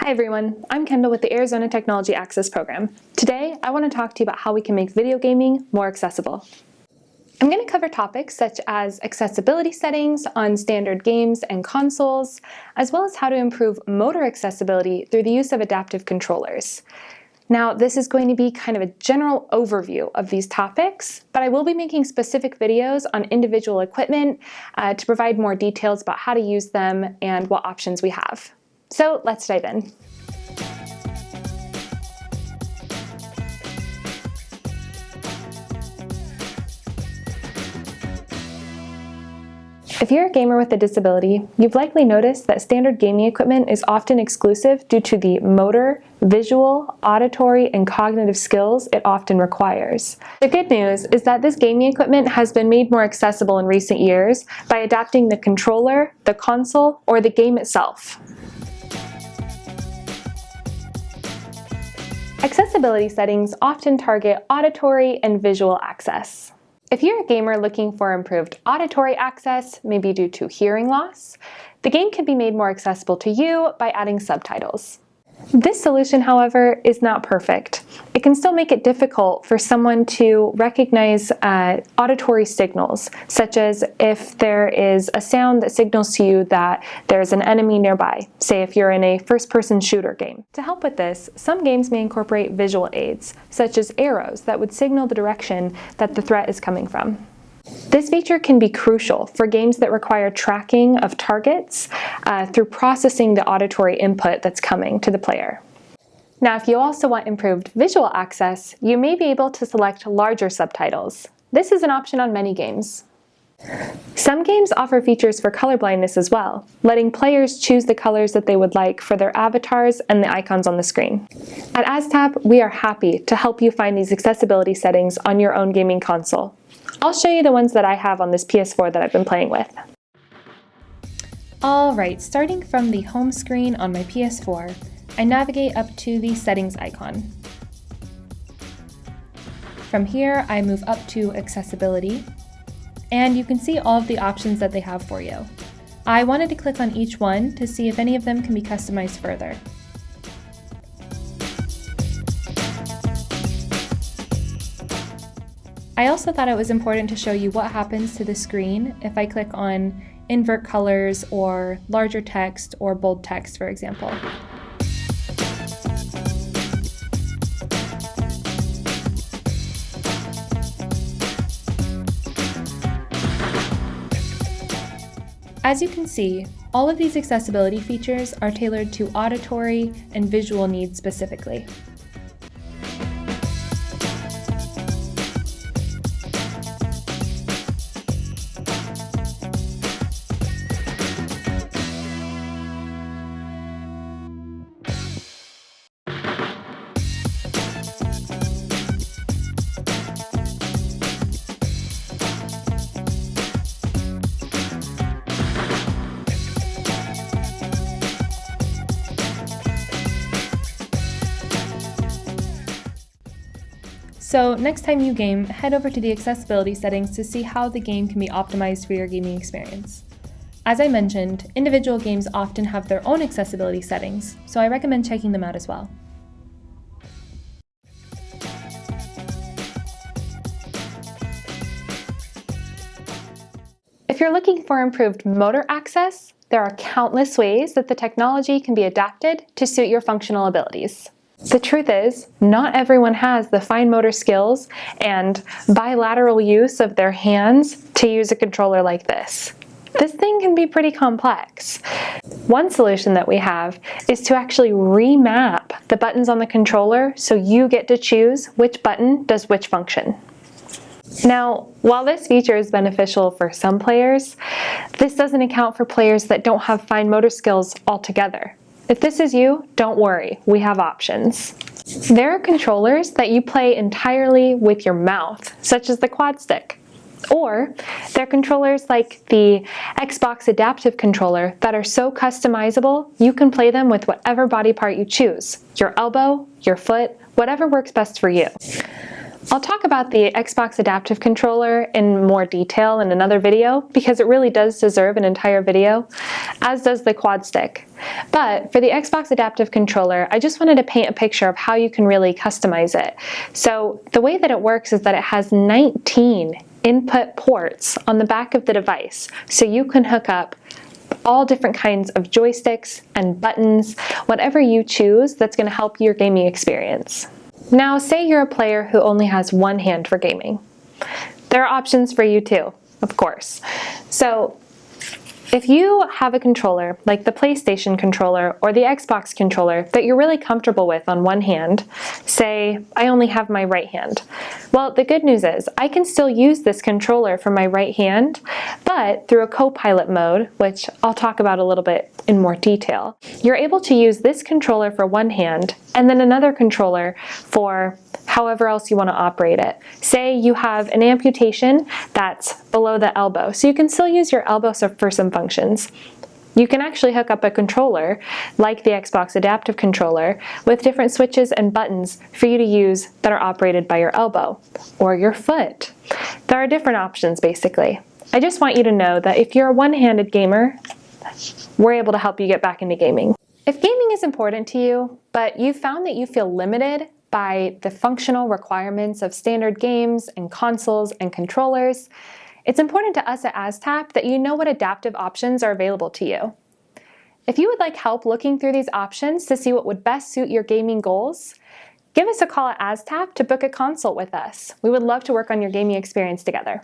Hi everyone, I'm Kendall with the Arizona Technology Access Program. Today, I want to talk to you about how we can make video gaming more accessible. I'm going to cover topics such as accessibility settings on standard games and consoles, as well as how to improve motor accessibility through the use of adaptive controllers. Now, this is going to be kind of a general overview of these topics, but I will be making specific videos on individual equipment to provide more details about how to use them and what options we have. So let's dive in. If you're a gamer with a disability, you've likely noticed that standard gaming equipment is often exclusive due to the motor, visual, auditory, and cognitive skills it often requires. The good news is that this gaming equipment has been made more accessible in recent years by adapting the controller, the console, or the game itself. Accessibility settings often target auditory and visual access. If you're a gamer looking for improved auditory access, maybe due to hearing loss, the game can be made more accessible to you by adding subtitles. This solution, however, is not perfect. It can still make it difficult for someone to recognize auditory signals, such as if there is a sound that signals to you that there's an enemy nearby, say if you're in a first-person shooter game. To help with this, some games may incorporate visual aids, such as arrows that would signal the direction that the threat is coming from. This feature can be crucial for games that require tracking of targets through processing the auditory input that's coming to the player. Now, if you also want improved visual access, you may be able to select larger subtitles. This is an option on many games. Some games offer features for color blindness as well, letting players choose the colors that they would like for their avatars and the icons on the screen. At ASTAP, we are happy to help you find these accessibility settings on your own gaming console. I'll show you the ones that I have on this PS4 that I've been playing with. Alright, starting from the home screen on my PS4, I navigate up to the settings icon. From here, I move up to accessibility, and you can see all of the options that they have for you. I wanted to click on each one to see if any of them can be customized further. I also thought it was important to show you what happens to the screen if I click on invert colors or larger text or bold text, for example. As you can see, all of these accessibility features are tailored to auditory and visual needs specifically. So next time you game, head over to the accessibility settings to see how the game can be optimized for your gaming experience. As I mentioned, individual games often have their own accessibility settings, so I recommend checking them out as well. If you're looking for improved motor access, there are countless ways that the technology can be adapted to suit your functional abilities. The truth is, not everyone has the fine motor skills and bilateral use of their hands to use a controller like this. This thing can be pretty complex. One solution that we have is to actually remap the buttons on the controller so you get to choose which button does which function. Now, while this feature is beneficial for some players, this doesn't account for players that don't have fine motor skills altogether. If this is you, don't worry, we have options. There are controllers that you play entirely with your mouth, such as the quad stick. Or there are controllers like the Xbox Adaptive Controller that are so customizable, you can play them with whatever body part you choose, your elbow, your foot, whatever works best for you. I'll talk about the Xbox Adaptive Controller in more detail in another video because it really does deserve an entire video, as does the Quad Stick. But for the Xbox Adaptive Controller, I just wanted to paint a picture of how you can really customize it. So the way that it works is that it has 19 input ports on the back of the device, so you can hook up all different kinds of joysticks and buttons, whatever you choose that's going to help your gaming experience. Now, say you're a player who only has one hand for gaming. There are options for you too, of course. So if you have a controller, like the PlayStation controller or the Xbox controller, that you're really comfortable with on one hand, say, I only have my right hand. Well, the good news is, I can still use this controller for my right hand, but through a co-pilot mode, which I'll talk about a little bit in more detail, you're able to use this controller for one hand, and then another controller for however else you want to operate it. Say you have an amputation that's below the elbow, so you can still use your elbow for some functions. You can actually hook up a controller, like the Xbox Adaptive Controller, with different switches and buttons for you to use that are operated by your elbow or your foot. There are different options, basically. I just want you to know that if you're a one-handed gamer, we're able to help you get back into gaming. If gaming is important to you, but you've found that you feel limited by the functional requirements of standard games and consoles and controllers, it's important to us at ASTAP that you know what adaptive options are available to you. If you would like help looking through these options to see what would best suit your gaming goals, give us a call at ASTAP to book a consult with us. We would love to work on your gaming experience together.